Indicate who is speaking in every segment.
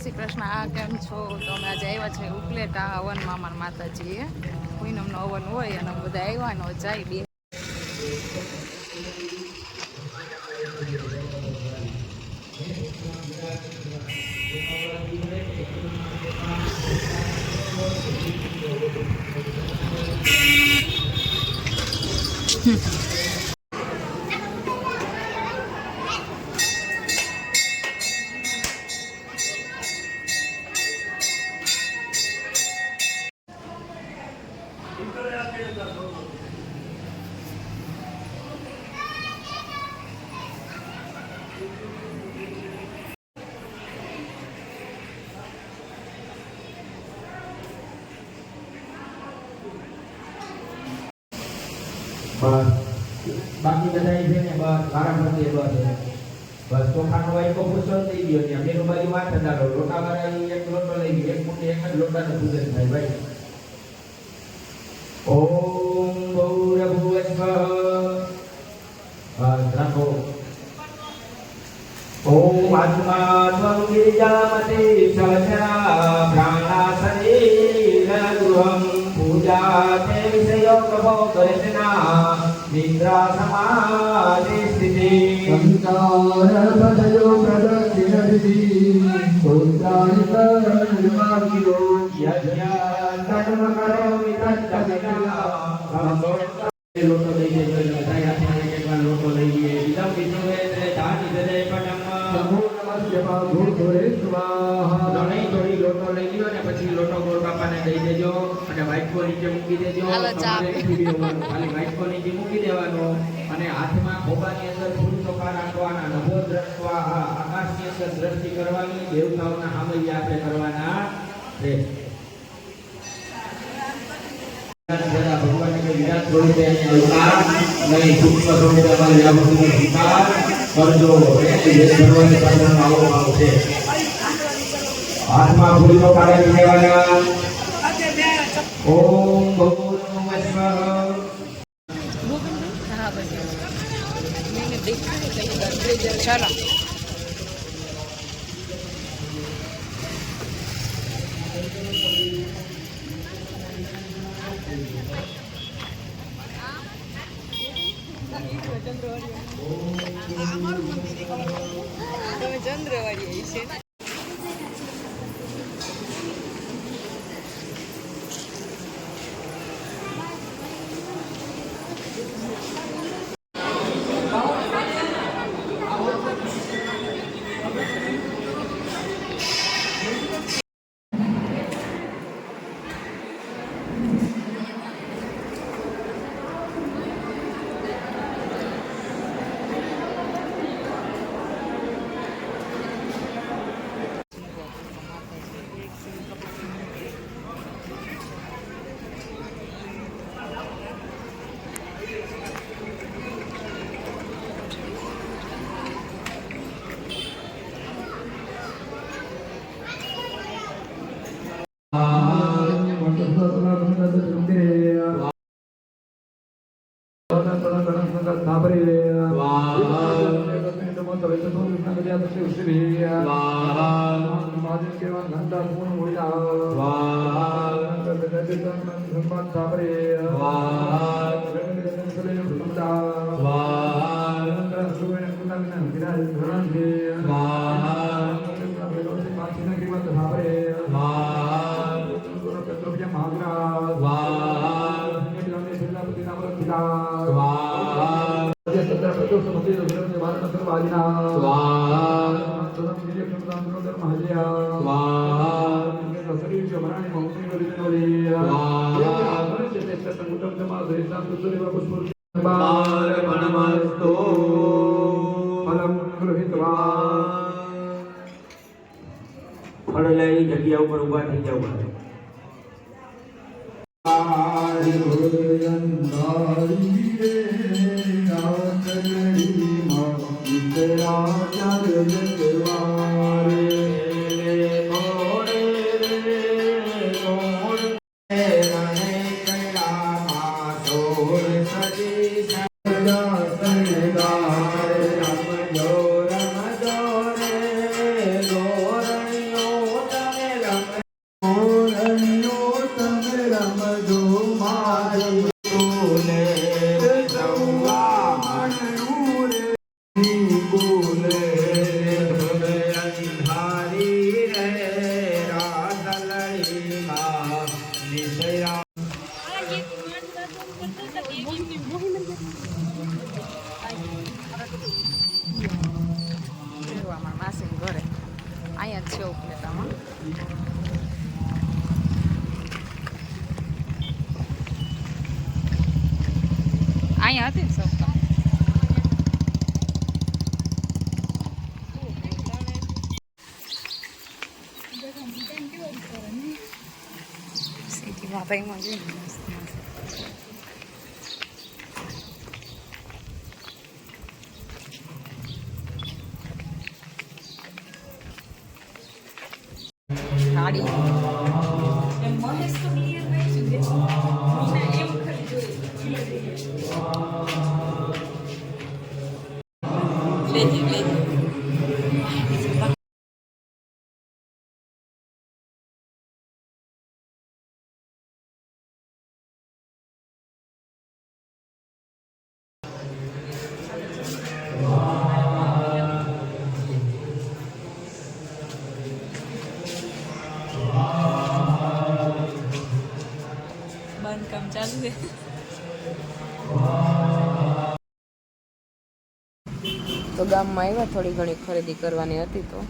Speaker 1: શ્રી કૃષ્ણ. આ કેમ છો? તો અમે આજે આવ્યા છે ઉપલેટા હવનમાં મારા માતાજીએ પૂનમનો હવન હોય અને બધા આવ્યા જાય બે
Speaker 2: બાકી બધા છે ને બસ વારાફરતી બસ ચોખાનો વાયકો પૂછો થઈ ગયો ત્યાં બેનો બાજુ વાત હજારો લોટા વાળા એક લોટો લઈ ગયો એક મુઠ્ઠી એક જ લોટાનો પૂજન થાય ભાઈ. ઓમ ભૂરભુવસ્વ રાખો. ઓમ આત્માત્મં ગિરિજામતે સહસ્રા પ્રાણાસને ગૃહં પૂજા તે વિષયો પ્રભો દર્શના નિદ્રા સમાધિ સ્થિતિ
Speaker 3: સંસાર ભજયો પ્રદક્ષિણતિ પુત્રાનિર્માર્ગિયો
Speaker 2: યજ્ઞ કર્મ કરોમિ તત્તમિના લોટો લઈ ગયે બધા હાથમાં એક લોટો લઈ ગયે વિલમ વિધુએ ધાની દરે પટમ
Speaker 3: સમૂહનમસ્ય ભૂતોરે સ્વાહા.
Speaker 2: ત્રણેય થોડી લોટો લઈ લ્યો ને પછી લોટો ગોળ બાપાને દઈ દેજો અને વાઇટકો નીચે મૂકી દેજો. ખાલી વાઇટકો નીચે મૂકી દેવાનો અને હાથમાં ખોબાની અંદર ફૂલ ચોખા રાખવાના. નભો દ્રષ્ટવા આકાશની અંદર દ્રષ્ટિ કરવાની. દેવતાઓના સામૈયા આપણે કરવાના છે. ભગવાનને વિરાટ સ્વરૂપે નહીં સૂક્ષ્મ સ્વરૂપે અમારી આ વસ્તુનો સ્વીકાર કરજો. ભગવાનને પાછળ આવો છે. હાથમાં ફૂલો કાઢી લેવાના. ઓમ ભૂર્ભુવસ્વ.
Speaker 1: ચાલો તમે ચંદ્રવાળી છે ને
Speaker 2: ફળ લઈ જગ્યા ઉપર ઉભા થઈ જાવ. લડી રે રાસ લડી માં વિષય
Speaker 1: અમારા માસી ઘરે અહીંયા જ છે ઉપલેટામાં. અહીંયા હતી ને સપ્તાહ. સીધી માતામાં જઈને મસ્ત મસ્ત. સાડી બાંધકામ ચાલુ છે. તો ગામમાં આવ્યા, થોડી ઘણી ખરીદી કરવાની હતી તો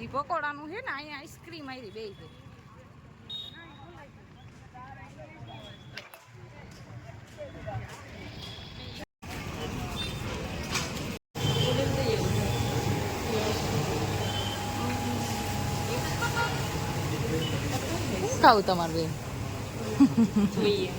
Speaker 1: ઈ પકોડાનું છે ને, અહીંયા આઈસ્ક્રીમ આવી બે છે. ખાવું તમારું બેન? જોઈએ.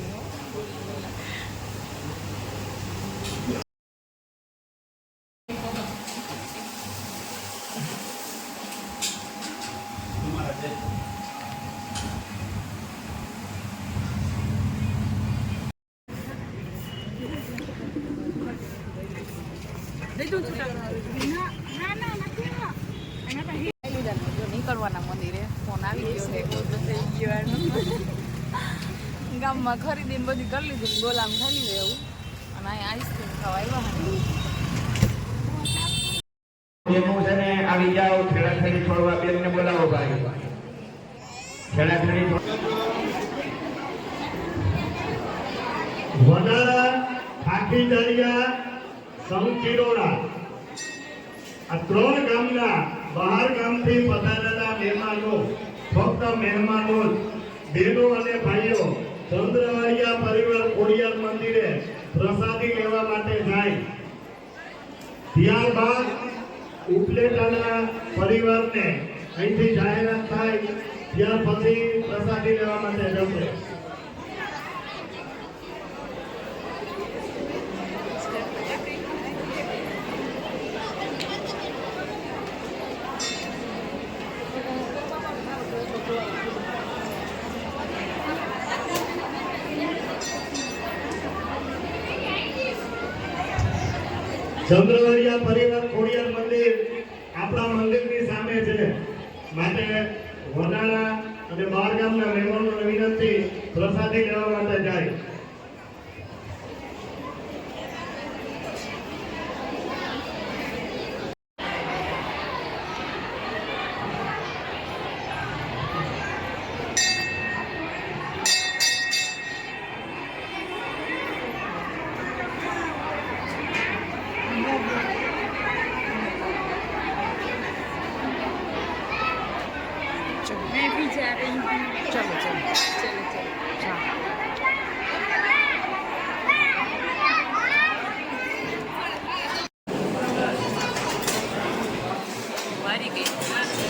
Speaker 1: નીકળવાના મંદિરે ફોન આવી ગયો છે. ગામમાં ખરીદીને બધી કરી લીધું, ગોલામ થઈ લીધું એવું. અને અહીંયા આઈસ્ક્રીમ ખાવા આવ્યા.
Speaker 2: છે ને આવી જાઓ, છેડાછેડી છોડવા બેનને બોલાવો ભાઈ. છેડાછેડી
Speaker 4: વનારા, ખાખી દરિયા, સંકિરોડા આ ત્રણ ગામના બહાર ગામથી પધારેલા મહેમાનો, ફક્ત મહેમાનો જ, બહેનો અને ભાઈઓ ચંદ્રવાડિયા પરિવાર ખોડિયાર મંદિરે પ્રસાદી લેવા માટે જાય. ત્યારબાદ ઉપલેટાના પરિવારને અહીંથી જાહેરાત થાય, ત્યાર પછી પ્રસાદી લેવા માટે જશે. ચંદ્રવાડિયા પરિવાર ખોડિયાર મંદિર આપણા મંદિરની સામે છે, માટે વનાળા અને બહાર ગામના મહેમાનોને વિનંતી પ્રસાદી લેવા માટે જાય.
Speaker 1: ચલો ચલો વારી ગઈ.